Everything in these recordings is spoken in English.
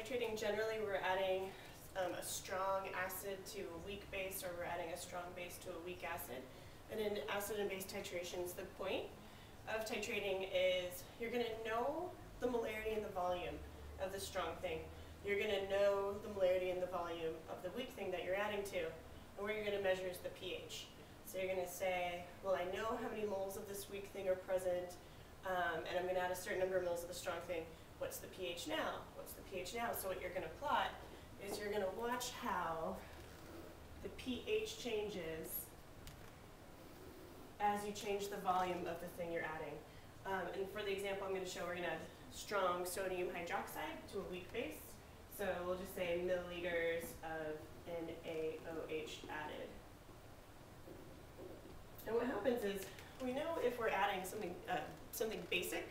titrating, generally we're adding a strong acid to a weak base, or we're adding a strong base to a weak acid. And in acid and base titrations, the point of titrating is you're going to know the molarity and the volume of the strong thing. You're going to know the molarity and the volume of the weak thing that you're adding to. And where you're going to measure is the pH. So you're going to say, well, I know how many moles of this weak thing are present, and I'm going to add a certain number of moles of the strong thing. What's the pH now? What's the pH now? So what you're going to plot is you're going to watch how the pH changes as you change the volume of the thing you're adding. And for the example I'm going to show, we're going to add strong sodium hydroxide to a weak base. So we'll just say milliliters of NaOH added. And what happens is, we know if we're adding something basic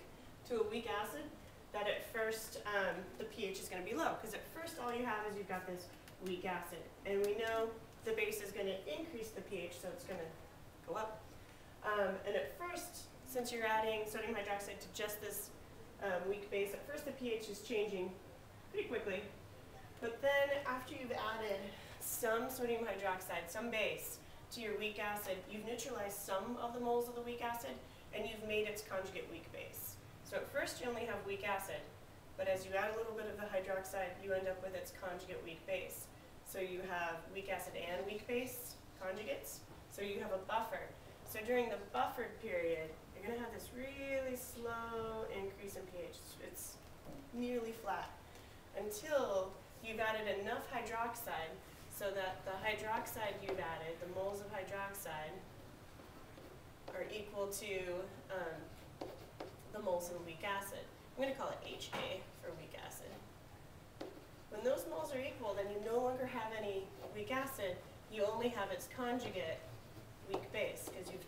to a weak acid, that at first the pH is going to be low, because at first all you have is you've got this weak acid. And we know the base is going to increase the pH, so it's going to go up. And at first, since you're adding sodium hydroxide to just this weak base, at first the pH is changing pretty quickly. But then after you've added some sodium hydroxide, some base, to your weak acid, you've neutralized some of the moles of the weak acid, and you've made its conjugate weak base. So at first you only have weak acid, but as you add a little bit of the hydroxide, you end up with its conjugate weak base. So you have weak acid and weak base conjugates, so you have a buffer. So during the buffered period, you're going to have this really slow increase in pH. It's nearly flat until you've added enough hydroxide so that the hydroxide you've added, the moles of hydroxide, are equal to the moles of the weak acid. I'm going to call it HA for weak acid. When those moles are equal, then you no longer have any weak acid. You only have its conjugate weak base, because you've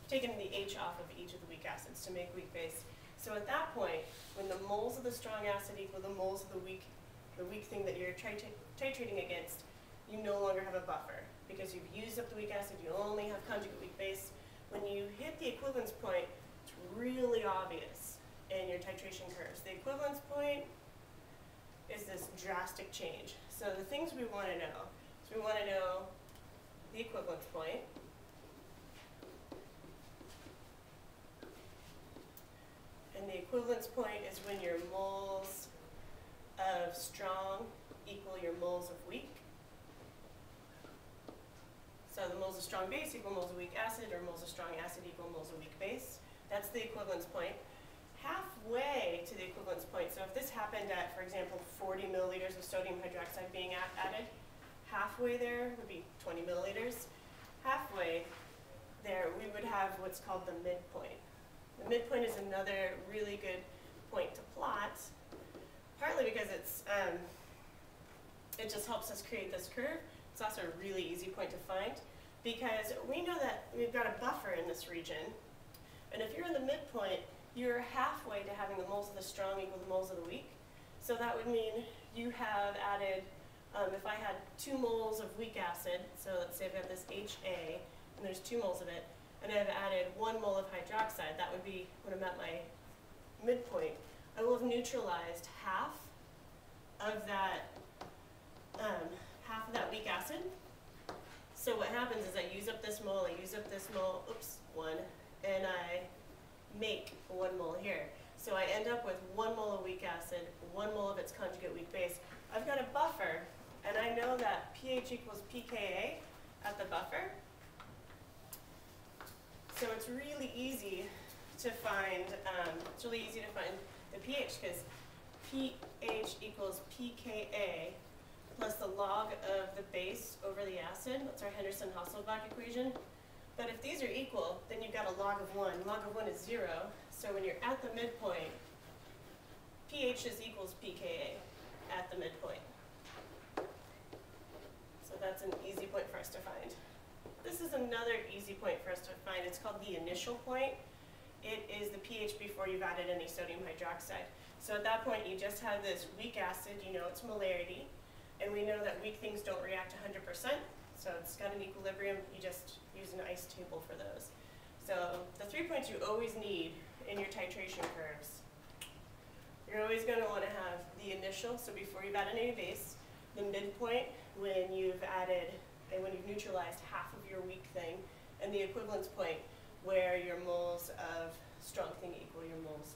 taken the H off of each of the weak acids to make weak base. So at that point, when the moles of the strong acid equal the moles of the weak thing that you're titrating against, you no longer have a buffer, because you've used up the weak acid, you only have conjugate weak base. When you hit the equivalence point, it's really obvious in your titration curves. The equivalence point is this drastic change. So the things we want to know is we want to know the equivalence point, and the equivalence point is when your moles of strong equal your moles of weak. So the moles of strong base equal moles of weak acid, or moles of strong acid equal moles of weak base. That's the equivalence point. Halfway to the equivalence point, so if this happened at, for example, 40 milliliters of sodium hydroxide being added, halfway there would be 20 milliliters. Halfway there, we would have what's called the midpoint. The midpoint is another really good point to plot, partly because it just helps us create this curve. It's also a really easy point to find, because we know that we've got a buffer in this region, and if you're in the midpoint, you're halfway to having the moles of the strong equal the moles of the weak. So that would mean you have added, if I had 2 moles of weak acid, so let's say I've got this HA, and there's 2 moles of it, and I've added 1 mole of hydroxide, that would be when I'm at my midpoint. I will have neutralized half of that weak acid. So what happens is I use up this mole, I use up this mole, oops, 1, and I make 1 mole here. So I end up with 1 mole of weak acid, 1 mole of its conjugate weak base. I've got a buffer, and I know that pH equals pKa at the buffer. So it's really easy to find, the pH, because pH equals pKa plus the log of the base over the acid. That's our Henderson-Hasselbalch equation. But if these are equal, then you've got a log of 1. Log of 1 is 0. So when you're at the midpoint, pH is equals pKa at the midpoint. So that's an easy point for us to find. This is another easy point for us to find. It's called the initial point. It is the pH before you've added any sodium hydroxide. So at that point, you just have this weak acid, you know its molarity, and we know that weak things don't react 100%, so it's got an equilibrium. You just use an ice table for those. So the 3 points you always need in your titration curves, you're always going to want to have the initial initial, so before you've added any base, the midpoint when you've neutralized half of your weak thing, and the equivalence point where your moles of strong thing equal your moles